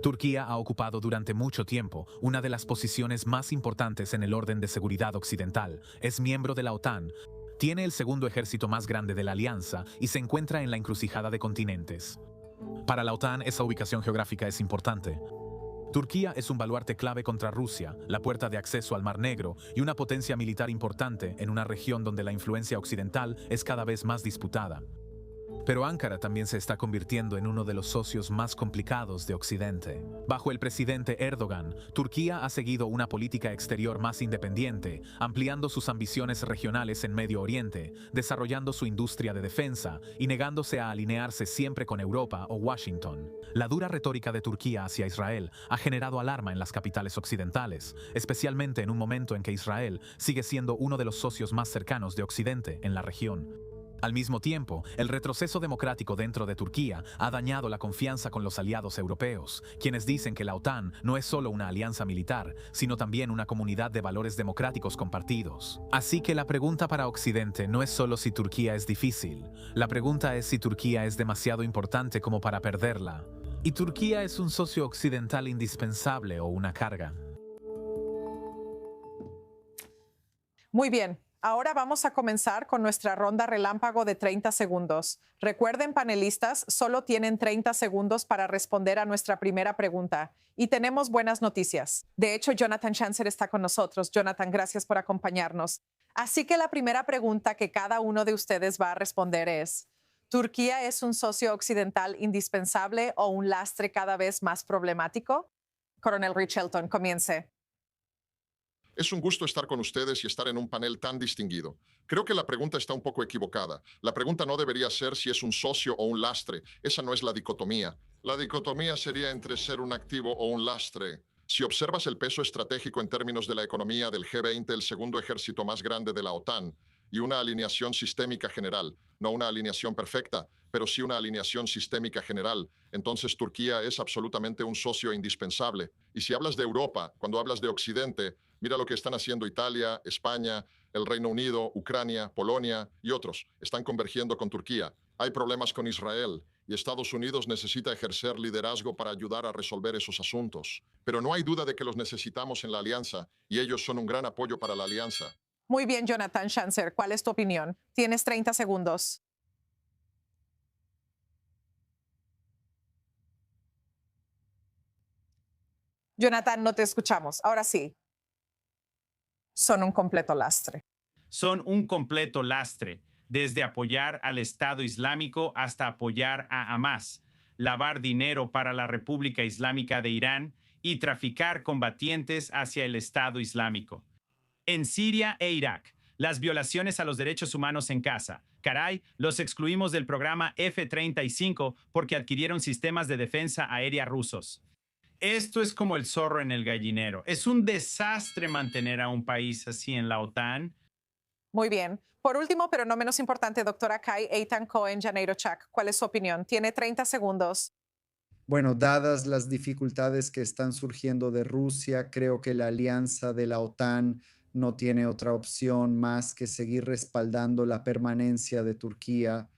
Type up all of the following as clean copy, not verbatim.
Turquía ha ocupado durante mucho tiempo una de las posiciones más importantes en el orden de seguridad occidental. Es miembro de la OTAN, tiene el segundo ejército más grande de la alianza y se encuentra en la encrucijada de continentes. Para la OTAN, esa ubicación geográfica es importante. Turquía es un baluarte clave contra Rusia, la puerta de acceso al Mar Negro y una potencia militar importante en una región donde la influencia occidental es cada vez más disputada. Pero Ankara también se está convirtiendo en uno de los socios más complicados de Occidente. Bajo el presidente Erdogan, Turquía ha seguido una política exterior más independiente, ampliando sus ambiciones regionales en Medio Oriente, desarrollando su industria de defensa y negándose a alinearse siempre con Europa o Washington. La dura retórica de Turquía hacia Israel ha generado alarma en las capitales occidentales, especialmente en un momento en que Israel sigue siendo uno de los socios más cercanos de Occidente en la región. Al mismo tiempo, el retroceso democrático dentro de Turquía ha dañado la confianza con los aliados europeos, quienes dicen que la OTAN no es solo una alianza militar, sino también una comunidad de valores democráticos compartidos. Así que la pregunta para Occidente no es solo si Turquía es difícil, la pregunta es si Turquía es demasiado importante como para perderla. ¿Y Turquía es un socio occidental indispensable o una carga? Muy bien. Ahora vamos a comenzar con nuestra ronda relámpago de 30 segundos. Recuerden, panelistas, solo tienen 30 segundos para responder a nuestra primera pregunta. Y tenemos buenas noticias. De hecho, Jonathan Schanzer está con nosotros. Jonathan, gracias por acompañarnos. Así que la primera pregunta que cada uno de ustedes va a responder es: ¿Turquía es un socio occidental indispensable o un lastre cada vez más problemático? Coronel Richelton, comience. Es un gusto estar con ustedes y estar en un panel tan distinguido. Creo que la pregunta está un poco equivocada. La pregunta no debería ser si es un socio o un lastre. Esa no es la dicotomía. La dicotomía sería entre ser un activo o un lastre. Si observas el peso estratégico en términos de la economía del G20, el segundo ejército más grande de la OTAN, y una alineación sistémica general, no una alineación perfecta, pero sí una alineación sistémica general, entonces Turquía es absolutamente un socio indispensable. Y si hablas de Europa, cuando hablas de Occidente, mira lo que están haciendo Italia, España, el Reino Unido, Ucrania, Polonia y otros. Están convergiendo con Turquía. Hay problemas con Israel y Estados Unidos necesita ejercer liderazgo para ayudar a resolver esos asuntos. Pero no hay duda de que los necesitamos en la alianza y ellos son un gran apoyo para la alianza. Muy bien, Jonathan Schanzer, ¿cuál es tu opinión? Tienes 30 segundos. Jonathan, no te escuchamos. Ahora sí. Son un completo lastre. Son un completo lastre, desde apoyar al Estado Islámico hasta apoyar a Hamas, lavar dinero para la República Islámica de Irán y traficar combatientes hacia el Estado Islámico. En Siria e Irak, las violaciones a los derechos humanos en casa. Caray, los excluimos del programa F-35 porque adquirieron sistemas de defensa aérea rusos. Esto es como el zorro en el gallinero. Es un desastre mantener a un país así en la OTAN. Muy bien. Por último, pero no menos importante, doctora Kai Eitan Cohen Janeiro Chak, ¿cuál es su opinión? Tiene 30 segundos. Bueno, dadas las dificultades que están surgiendo de Rusia, creo que la alianza de la OTAN no tiene otra opción más que seguir respaldando la permanencia de Turquía.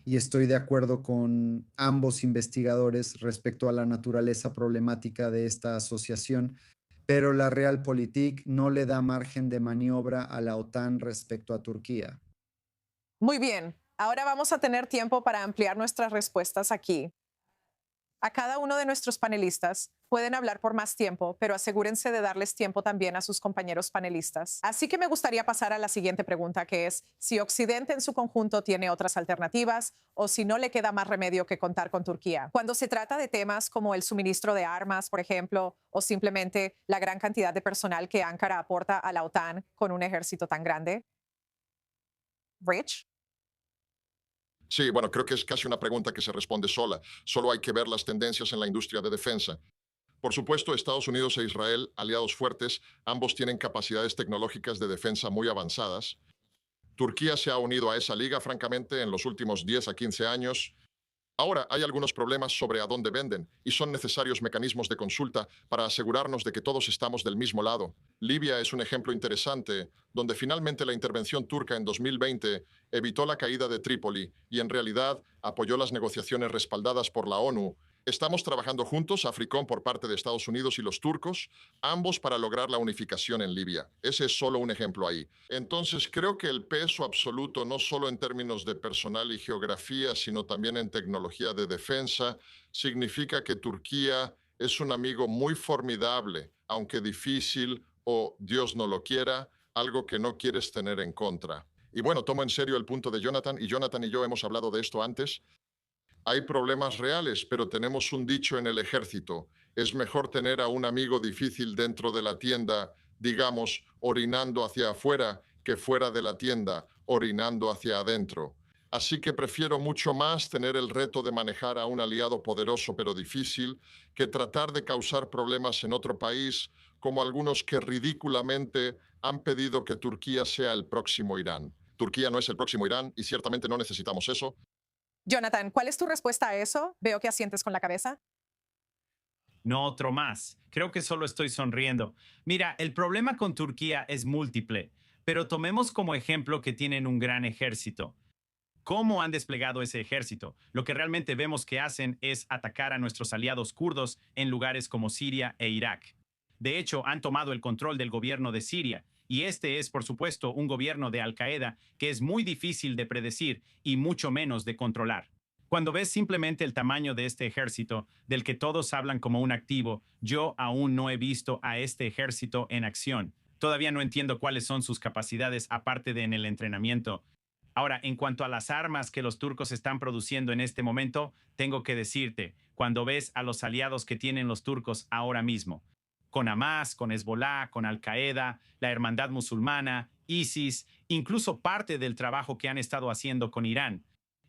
Y estoy de acuerdo con ambos investigadores respecto a la naturaleza problemática de esta asociación, pero la Realpolitik no le da margen de maniobra a la OTAN respecto a Turquía. Muy bien. Ahora vamos a tener tiempo para ampliar nuestras respuestas aquí. A cada uno de nuestros panelistas pueden hablar por más tiempo, pero asegúrense de darles tiempo también a sus compañeros panelistas. Así que me gustaría pasar a la siguiente pregunta, que es si Occidente en su conjunto tiene otras alternativas o si no le queda más remedio que contar con Turquía. Cuando se trata de temas como el suministro de armas, por ejemplo, o simplemente la gran cantidad de personal que Ankara aporta a la OTAN con un ejército tan grande. Rich? Sí, bueno, creo que es casi una pregunta que se responde sola. Solo hay que ver las tendencias en la industria de defensa. Por supuesto, Estados Unidos e Israel, aliados fuertes, ambos tienen capacidades tecnológicas de defensa muy avanzadas. Turquía se ha unido a esa liga, francamente, en los últimos 10 a 15 años. Ahora hay algunos problemas sobre a dónde venden y son necesarios mecanismos de consulta para asegurarnos de que todos estamos del mismo lado. Libia es un ejemplo interesante, donde finalmente la intervención turca en 2020 evitó la caída de Trípoli y en realidad apoyó las negociaciones respaldadas por la ONU Estamos trabajando juntos, AFRICOM por parte de Estados Unidos y los turcos, ambos para lograr la unificación en Libia. Ese es solo un ejemplo ahí. Entonces, creo que el peso absoluto, no solo en términos de personal y geografía, sino también en tecnología de defensa, significa que Turquía es un amigo muy formidable, aunque difícil o, Dios no lo quiera, algo que no quieres tener en contra. Y bueno, tomo en serio el punto de Jonathan, y Jonathan y yo hemos hablado de esto antes. Hay problemas reales, pero tenemos un dicho en el ejército. Es mejor tener a un amigo difícil dentro de la tienda, digamos, orinando hacia afuera, que fuera de la tienda, orinando hacia adentro. Así que prefiero mucho más tener el reto de manejar a un aliado poderoso pero difícil que tratar de causar problemas en otro país, como algunos que ridículamente han pedido que Turquía sea el próximo Irán. Turquía no es el próximo Irán y ciertamente no necesitamos eso. Jonathan, ¿cuál es tu respuesta a eso? Veo que asientes con la cabeza. No otro más. Creo que solo estoy sonriendo. Mira, el problema con Turquía es múltiple, pero tomemos como ejemplo que tienen un gran ejército. ¿Cómo han desplegado ese ejército? Lo que realmente vemos que hacen es atacar a nuestros aliados kurdos en lugares como Siria e Irak. De hecho, han tomado el control del gobierno de Siria, y este es, por supuesto, un gobierno de Al-Qaeda que es muy difícil de predecir y mucho menos de controlar. Cuando ves simplemente el tamaño de este ejército, del que todos hablan como un activo, yo aún no he visto a este ejército en acción. Todavía no entiendo cuáles son sus capacidades aparte de en el entrenamiento. Ahora, en cuanto a las armas que los turcos están produciendo en este momento, tengo que decirte, cuando ves a los aliados que tienen los turcos ahora mismo, con Hamas, con Hezbollah, con Al-Qaeda, la Hermandad Musulmana, ISIS, incluso parte del trabajo que han estado haciendo con Irán.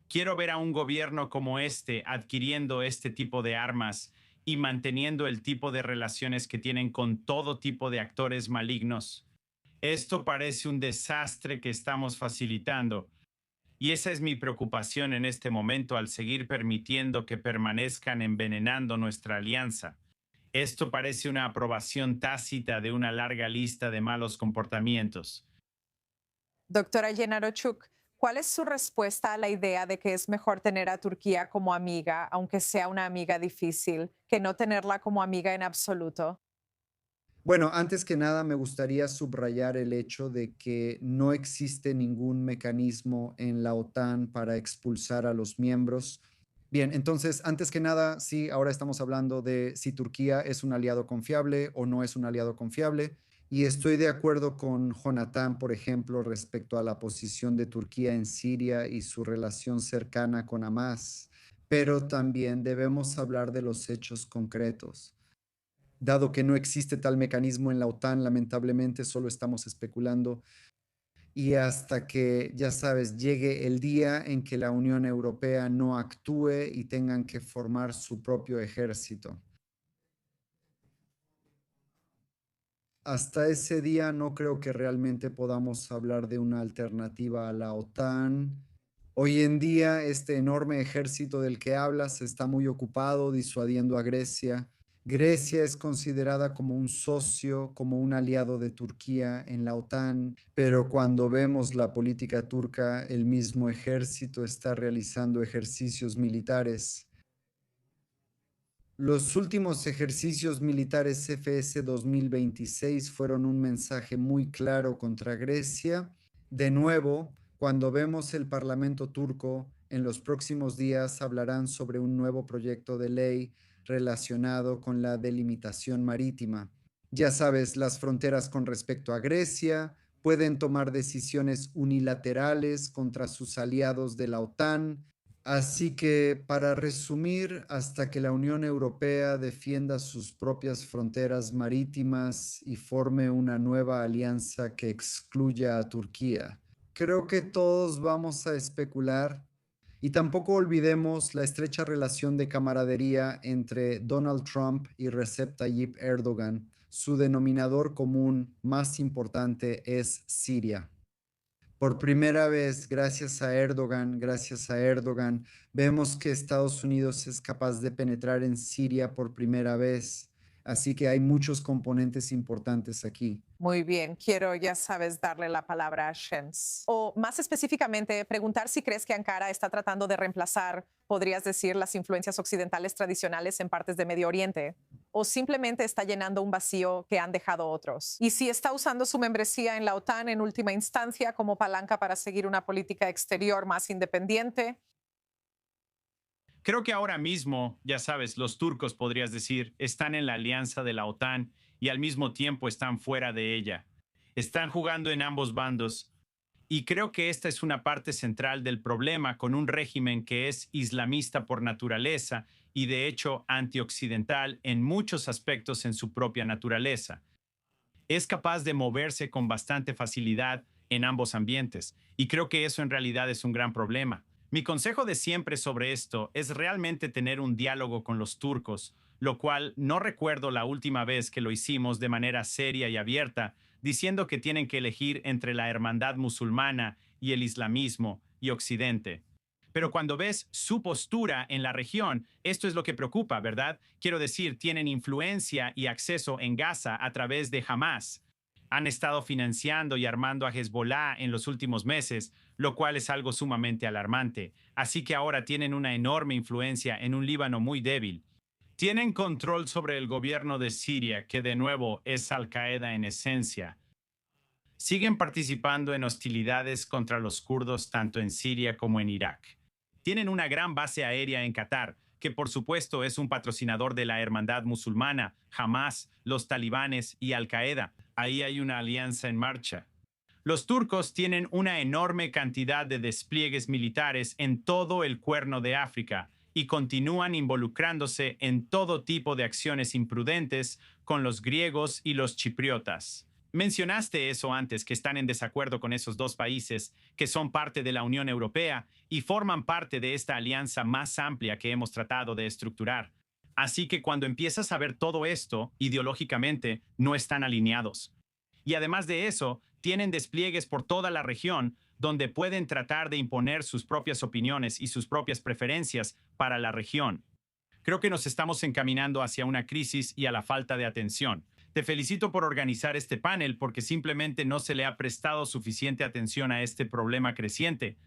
Quiero ver a un gobierno como este adquiriendo este tipo de armas y manteniendo el tipo de relaciones que tienen con todo tipo de actores malignos. Esto parece un desastre que estamos facilitando. Y esa es mi preocupación en este momento al seguir permitiendo que permanezcan envenenando nuestra alianza. Esto parece una aprobación tácita de una larga lista de malos comportamientos. Doctora Yenarochuk, ¿cuál es su respuesta a la idea de que es mejor tener a Turquía como amiga, aunque sea una amiga difícil, que no tenerla como amiga en absoluto? Bueno, antes que nada me gustaría subrayar el hecho de que no existe ningún mecanismo en la OTAN para expulsar a los miembros. Bien, entonces, antes que nada, sí, ahora estamos hablando de si Turquía es un aliado confiable o no es un aliado confiable. Y estoy de acuerdo con Jonathan, por ejemplo, respecto a la posición de Turquía en Siria y su relación cercana con Hamas. Pero también debemos hablar de los hechos concretos. Dado que no existe tal mecanismo en la OTAN, lamentablemente solo estamos especulando y hasta que, ya sabes, llegue el día en que la Unión Europea no actúe y tengan que formar su propio ejército. Hasta ese día no creo que realmente podamos hablar de una alternativa a la OTAN. Hoy en día, este enorme ejército del que hablas está muy ocupado disuadiendo a Grecia. Grecia es considerada como un socio, como un aliado de Turquía en la OTAN, pero cuando vemos la política turca, el mismo ejército está realizando ejercicios militares. Los últimos ejercicios militares CFS 2026 fueron un mensaje muy claro contra Grecia. De nuevo, cuando vemos el Parlamento turco, en los próximos días hablarán sobre un nuevo proyecto de ley relacionado con la delimitación marítima. Ya sabes, las fronteras con respecto a Grecia pueden tomar decisiones unilaterales contra sus aliados de la OTAN. Así que, para resumir, hasta que la Unión Europea defienda sus propias fronteras marítimas y forme una nueva alianza que excluya a Turquía, creo que todos vamos a especular. Y tampoco olvidemos la estrecha relación de camaradería entre Donald Trump y Recep Tayyip Erdogan. Su denominador común más importante es Siria. Por primera vez, gracias a Erdogan, vemos que Estados Unidos es capaz de penetrar en Siria por primera vez. Así que hay muchos componentes importantes aquí. Muy bien, quiero, ya sabes, darle la palabra a Shens. O más específicamente, preguntar si crees que Ankara está tratando de reemplazar, podrías decir, las influencias occidentales tradicionales en partes de Medio Oriente, o simplemente está llenando un vacío que han dejado otros. Y si está usando su membresía en la OTAN en última instancia como palanca para seguir una política exterior más independiente. Creo que ahora mismo, ya sabes, los turcos, podrías decir, están en la alianza de la OTAN y al mismo tiempo están fuera de ella. Están jugando en ambos bandos. Y creo que esta es una parte central del problema con un régimen que es islamista por naturaleza y de hecho antioccidental en muchos aspectos en su propia naturaleza. Es capaz de moverse con bastante facilidad en ambos ambientes y creo que eso en realidad es un gran problema. Mi consejo de siempre sobre esto es realmente tener un diálogo con los turcos, lo cual no recuerdo la última vez que lo hicimos de manera seria y abierta, diciendo que tienen que elegir entre la hermandad musulmana y el islamismo y Occidente. Pero cuando ves su postura en la región, esto es lo que preocupa, ¿verdad? Quiero decir, tienen influencia y acceso en Gaza a través de Hamas. Han estado financiando y armando a Hezbollah en los últimos meses, lo cual es algo sumamente alarmante. Así que ahora tienen una enorme influencia en un Líbano muy débil. Tienen control sobre el gobierno de Siria, que de nuevo es Al-Qaeda en esencia. Siguen participando en hostilidades contra los kurdos tanto en Siria como en Irak. Tienen una gran base aérea en Qatar, que por supuesto es un patrocinador de la hermandad musulmana, Hamas, los talibanes y Al-Qaeda. Ahí hay una alianza en marcha. Los turcos tienen una enorme cantidad de despliegues militares en todo el Cuerno de África y continúan involucrándose en todo tipo de acciones imprudentes con los griegos y los chipriotas. Mencionaste eso antes, que están en desacuerdo con esos dos países, que son parte de la Unión Europea y forman parte de esta alianza más amplia que hemos tratado de estructurar. Así que cuando empiezas a ver todo esto, ideológicamente, no están alineados. Y además de eso, tienen despliegues por toda la región donde pueden tratar de imponer sus propias opiniones y sus propias preferencias para la región. Creo que nos estamos encaminando hacia una crisis y a la falta de atención. Te felicito por organizar este panel porque simplemente no se le ha prestado suficiente atención a este problema creciente.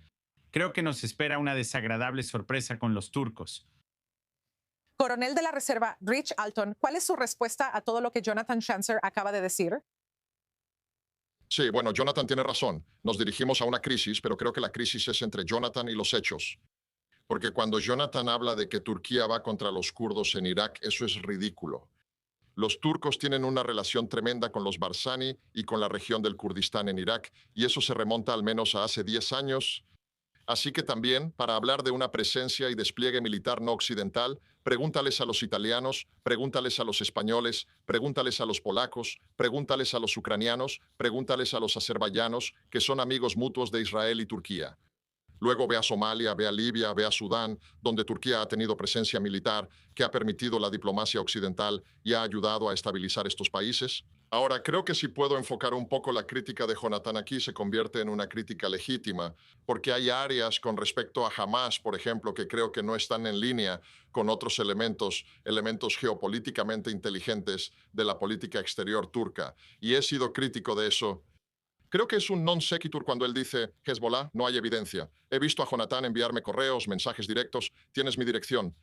Creo que nos espera una desagradable sorpresa con los turcos. Coronel de la Reserva Rich Alton, ¿cuál es su respuesta a todo lo que Jonathan Schanzer acaba de decir? Sí, bueno, Jonathan tiene razón. Nos dirigimos a una crisis, pero creo que la crisis es entre Jonathan y los hechos. Porque cuando Jonathan habla de que Turquía va contra los kurdos en Irak, eso es ridículo. Los turcos tienen una relación tremenda con los Barzani y con la región del Kurdistán en Irak, y eso se remonta al menos a hace 10 años. Así que también, para hablar de una presencia y despliegue militar no occidental, pregúntales a los italianos, pregúntales a los españoles, pregúntales a los polacos, pregúntales a los ucranianos, pregúntales a los azerbaiyanos, que son amigos mutuos de Israel y Turquía. Luego ve a Somalia, ve a Libia, ve a Sudán, donde Turquía ha tenido presencia militar que ha permitido la diplomacia occidental y ha ayudado a estabilizar estos países. Ahora, creo que si puedo enfocar un poco la crítica de Jonathan aquí, se convierte en una crítica legítima, porque hay áreas con respecto a Hamas, por ejemplo, que creo que no están en línea con otros elementos geopolíticamente inteligentes de la política exterior turca. Y he sido crítico de eso. Creo que es un non sequitur cuando él dice, Hezbollah, no hay evidencia. He visto a Jonathan enviarme correos, mensajes directos, tienes mi dirección.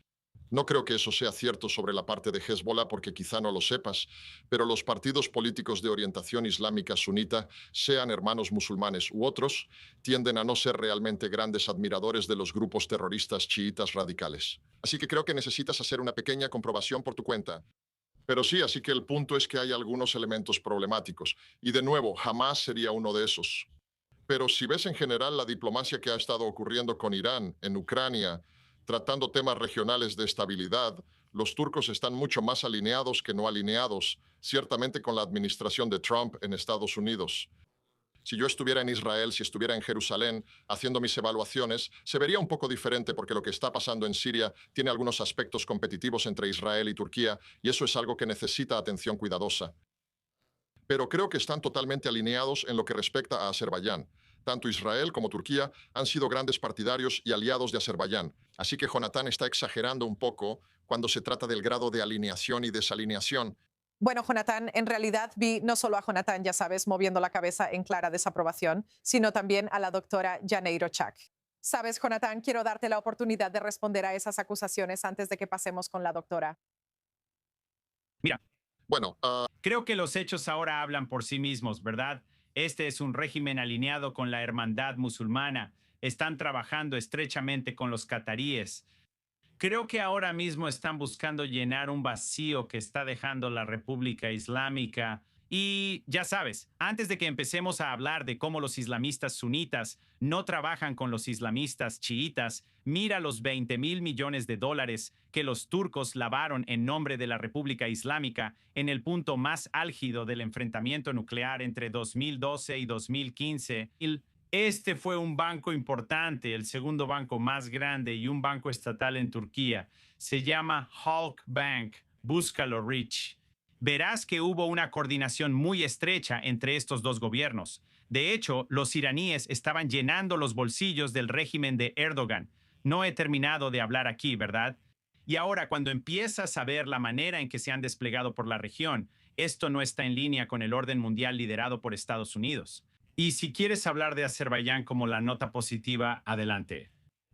No creo que eso sea cierto sobre la parte de Hezbollah porque quizá no lo sepas, pero los partidos políticos de orientación islámica sunita, sean hermanos musulmanes u otros, tienden a no ser realmente grandes admiradores de los grupos terroristas chiitas radicales. Así que creo que necesitas hacer una pequeña comprobación por tu cuenta. Pero sí, así que el punto es que hay algunos elementos problemáticos. Y de nuevo, jamás sería uno de esos. Pero si ves en general la diplomacia que ha estado ocurriendo con Irán, en Ucrania, tratando temas regionales de estabilidad, los turcos están mucho más alineados que no alineados, ciertamente con la administración de Trump en Estados Unidos. Si yo estuviera en Israel, si estuviera en Jerusalén, haciendo mis evaluaciones, se vería un poco diferente porque lo que está pasando en Siria tiene algunos aspectos competitivos entre Israel y Turquía, y eso es algo que necesita atención cuidadosa. Pero creo que están totalmente alineados en lo que respecta a Azerbaiyán. Tanto Israel como Turquía han sido grandes partidarios y aliados de Azerbaiyán. Así que Jonathan está exagerando un poco cuando se trata del grado de alineación y desalineación. Bueno, Jonathan, en realidad vi no solo a Jonathan, ya sabes, moviendo la cabeza en clara desaprobación, sino también a la doctora Janeiro Chak. Sabes, Jonathan, quiero darte la oportunidad de responder a esas acusaciones antes de que pasemos con la doctora. Mira, Bueno, creo que los hechos ahora hablan por sí mismos, ¿verdad? Este es un régimen alineado con la hermandad musulmana. Están trabajando estrechamente con los cataríes. Creo que ahora mismo están buscando llenar un vacío que está dejando la República Islámica. Y ya sabes, antes de que empecemos a hablar de cómo los islamistas sunitas no trabajan con los islamistas chiitas, mira los 20.000 millones de dólares que los turcos lavaron en nombre de la República Islámica en el punto más álgido del enfrentamiento nuclear entre 2012 y 2015. Este fue un banco importante, el segundo banco más grande y un banco estatal en Turquía. Se llama Halk Bank. Búscalo, Rich. Verás que hubo una coordinación muy estrecha entre estos dos gobiernos. De hecho, los iraníes estaban llenando los bolsillos del régimen de Erdogan. No he terminado de hablar aquí, ¿verdad? Y ahora, cuando empiezas a ver la manera en que se han desplegado por la región, esto no está en línea con el orden mundial liderado por Estados Unidos. Y si quieres hablar de Azerbaiyán como la nota positiva, adelante.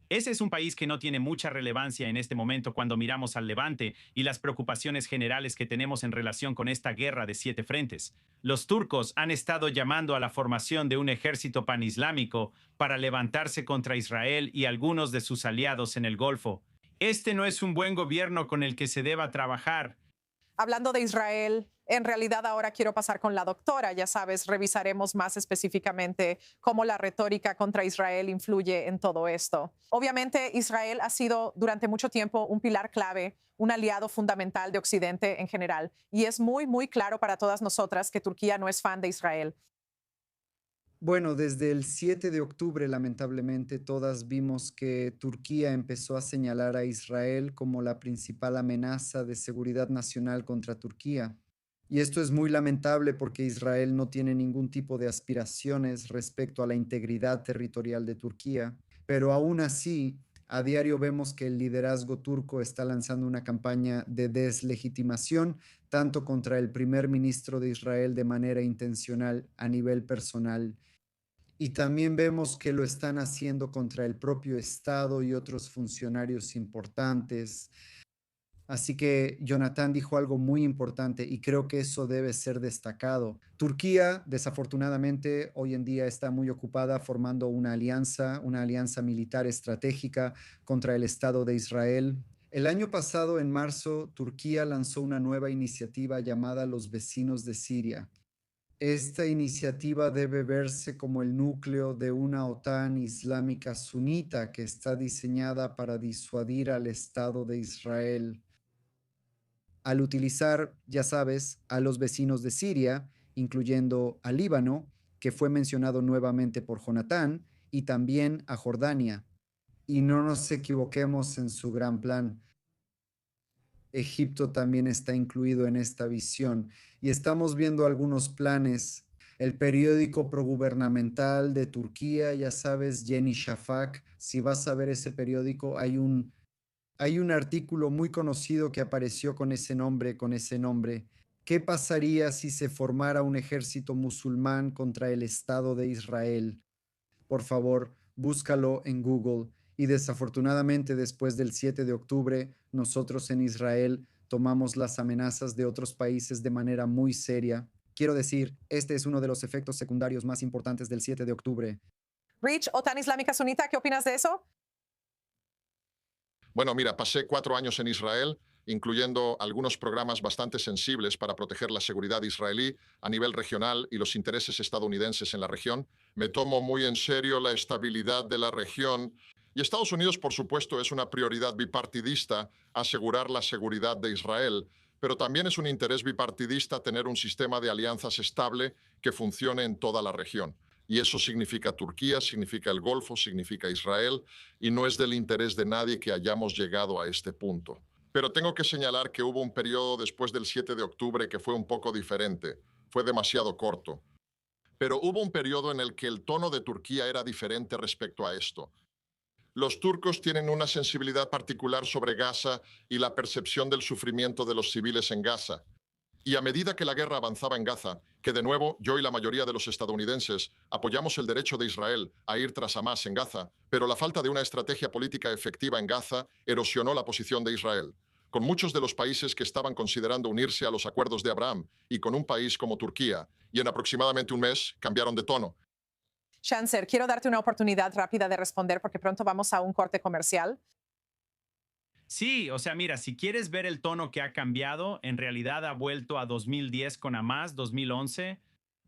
Ese es un país que no tiene mucha relevancia en este momento cuando miramos al Levante y las preocupaciones generales que tenemos en relación con esta guerra de 7 frentes. Los turcos han estado llamando a la formación de un ejército panislámico para levantarse contra Israel y algunos de sus aliados en el Golfo. Este no es un buen gobierno con el que se deba trabajar. Hablando de Israel, en realidad ahora quiero pasar con la doctora. Ya sabes, revisaremos más específicamente cómo la retórica contra Israel influye en todo esto. Obviamente, Israel ha sido durante mucho tiempo un pilar clave, un aliado fundamental de Occidente en general. Y es muy, muy claro para todas nosotras que Turquía no es fan de Israel. Bueno, desde el 7 de octubre, lamentablemente, todas vimos que Turquía empezó a señalar a Israel como la principal amenaza de seguridad nacional contra Turquía. Y esto es muy lamentable porque Israel no tiene ningún tipo de aspiraciones respecto a la integridad territorial de Turquía. Pero aún así, a diario vemos que el liderazgo turco está lanzando una campaña de deslegitimación, tanto contra el primer ministro de Israel de manera intencional a nivel personal, y también vemos que lo están haciendo contra el propio Estado y otros funcionarios importantes. Así que Jonathan dijo algo muy importante y creo que eso debe ser destacado. Turquía, desafortunadamente, hoy en día está muy ocupada formando una alianza militar estratégica contra el Estado de Israel. El año pasado, en marzo, Turquía lanzó una nueva iniciativa llamada Los Vecinos de Siria. Esta iniciativa debe verse como el núcleo de una OTAN islámica sunita que está diseñada para disuadir al Estado de Israel. Al utilizar, ya sabes, a los vecinos de Siria, incluyendo a Líbano, que fue mencionado nuevamente por Jonatán, y también a Jordania. Y no nos equivoquemos en su gran plan. Egipto también está incluido en esta visión y estamos viendo algunos planes. El periódico progubernamental de Turquía, ya sabes, Yeni Shafak, si vas a ver ese periódico, hay un artículo muy conocido que apareció con ese nombre, ¿Qué pasaría si se formara un ejército musulmán contra el Estado de Israel? Por favor, búscalo en Google. Y desafortunadamente, después del 7 de octubre, nosotros en Israel tomamos las amenazas de otros países de manera muy seria. Quiero decir, este es uno de los efectos secundarios más importantes del 7 de octubre. Rich, OTAN Islámica Sunita, ¿qué opinas de eso? bueno, mira, pasé 4 años en Israel, incluyendo algunos programas bastante sensibles para proteger la seguridad israelí a nivel regional y los intereses estadounidenses en la región. Me tomo muy en serio la estabilidad de la región. Y Estados Unidos, por supuesto, es una prioridad bipartidista asegurar la seguridad de Israel, pero también es un interés bipartidista tener un sistema de alianzas estable que funcione en toda la región. Y eso significa Turquía, significa el Golfo, significa Israel, y no es del interés de nadie que hayamos llegado a este punto. Pero tengo que señalar que hubo un periodo después del 7 de octubre que fue un poco diferente. Fue demasiado corto. Pero hubo un periodo en el que el tono de Turquía era diferente respecto a esto. Los turcos tienen una sensibilidad particular sobre Gaza y la percepción del sufrimiento de los civiles en Gaza. Y a medida que la guerra avanzaba en Gaza, que de nuevo yo y la mayoría de los estadounidenses apoyamos el derecho de Israel a ir tras Hamás en Gaza, pero la falta de una estrategia política efectiva en Gaza erosionó la posición de Israel. Con muchos de los países que estaban considerando unirse a los acuerdos de Abraham y con un país como Turquía, y en aproximadamente un mes cambiaron de tono. Shanser, quiero darte una oportunidad rápida de responder porque pronto vamos a un corte comercial. Sí, o sea, mira, si quieres ver el tono que ha cambiado, en realidad ha vuelto a 2010 con Hamás, 2011.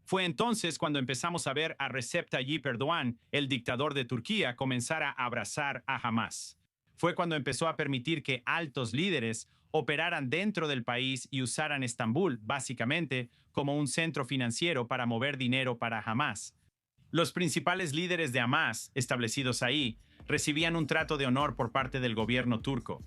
Fue entonces cuando empezamos a ver a Recep Tayyip Erdogan, el dictador de Turquía, comenzar a abrazar a Hamás. Fue cuando empezó a permitir que altos líderes operaran dentro del país y usaran Estambul, básicamente, como un centro financiero para mover dinero para Hamás. Los principales líderes de Hamás, establecidos ahí, recibían un trato de honor por parte del gobierno turco.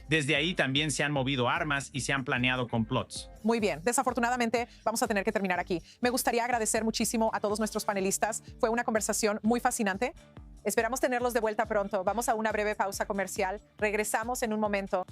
Desde ahí también se han movido armas y se han planeado complots. Muy bien, desafortunadamente vamos a tener que terminar aquí. Me gustaría agradecer muchísimo a todos nuestros panelistas. Fue una conversación muy fascinante. Esperamos tenerlos de vuelta pronto. Vamos a una breve pausa comercial. Regresamos en un momento.